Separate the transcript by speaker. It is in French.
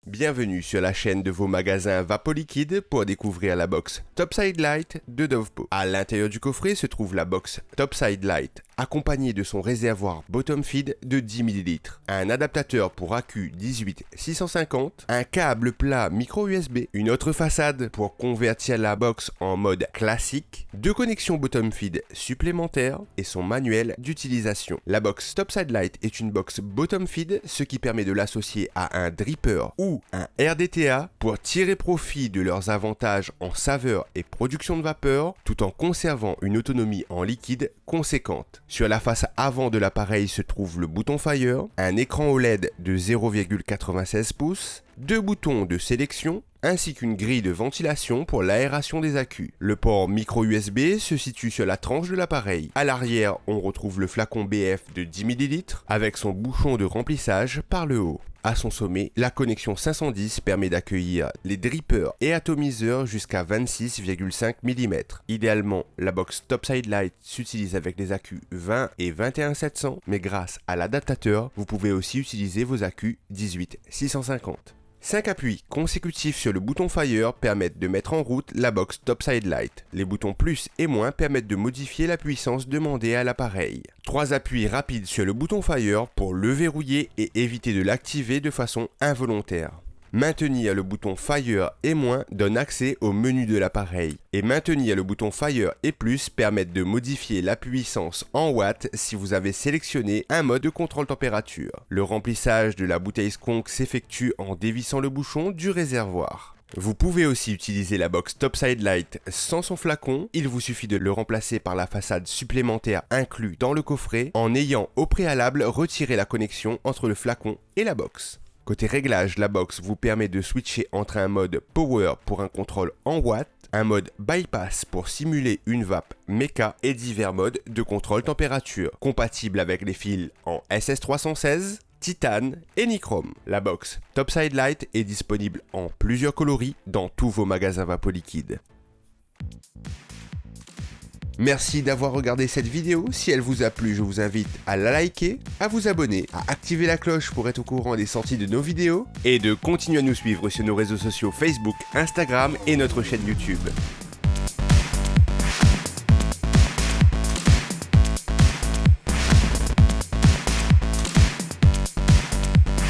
Speaker 1: Bienvenue sur la chaîne de vos magasins Vapoliquide pour découvrir la box Topside Light de Dovpo. À l'intérieur du coffret se trouve la box Topside Light accompagnée de son réservoir bottom feed de 10 ml, un adaptateur pour accu 18650, un câble plat micro USB, une autre façade pour convertir la box en mode classique, deux connexions bottom feed supplémentaires et son manuel d'utilisation. La box Topside Light est une box bottom feed, ce qui permet de l'associer à un dripper ou un RDTA pour tirer profit de leurs avantages en saveur et production de vapeur tout en conservant une autonomie en liquide conséquente. Sur la face avant de l'appareil se trouve le bouton Fire, un écran OLED de 0,96 pouces, deux boutons de sélection ainsi qu'une grille de ventilation pour l'aération des accus. Le port micro USB se situe sur la tranche de l'appareil. À l'arrière, on retrouve le flacon BF de 10 ml avec son bouchon de remplissage par le haut. À son sommet, la connexion 510 permet d'accueillir les drippers et atomiseurs jusqu'à 26,5 mm. Idéalement, la box Topside Light s'utilise avec les accus 20 et 21700, mais grâce à l'adaptateur, vous pouvez aussi utiliser vos accus 18650. 5 appuis consécutifs sur le bouton Fire permettent de mettre en route la box Topside Light. Les boutons plus et moins permettent de modifier la puissance demandée à l'appareil. 3 appuis rapides sur le bouton Fire pour le verrouiller et éviter de l'activer de façon involontaire. Maintenir le bouton Fire et moins donne accès au menu de l'appareil. Et maintenir le bouton Fire et plus permettent de modifier la puissance en watts si vous avez sélectionné un mode de contrôle température. Le remplissage de la bouteille Skunk s'effectue en dévissant le bouchon du réservoir. Vous pouvez aussi utiliser la box Topside Light sans son flacon, il vous suffit de le remplacer par la façade supplémentaire inclus dans le coffret en ayant au préalable retiré la connexion entre le flacon et la box. Côté réglage, la box vous permet de switcher entre un mode Power pour un contrôle en watts, un mode Bypass pour simuler une vape méca et divers modes de contrôle température, compatibles avec les fils en SS316, titane et nichrome. La box Topside Light est disponible en plusieurs coloris dans tous vos magasins Vapoliquide. Merci d'avoir regardé cette vidéo. Si elle vous a plu, je vous invite à la liker, à vous abonner, à activer la cloche pour être au courant des sorties de nos vidéos et de continuer à nous suivre sur nos réseaux sociaux Facebook, Instagram et notre chaîne YouTube.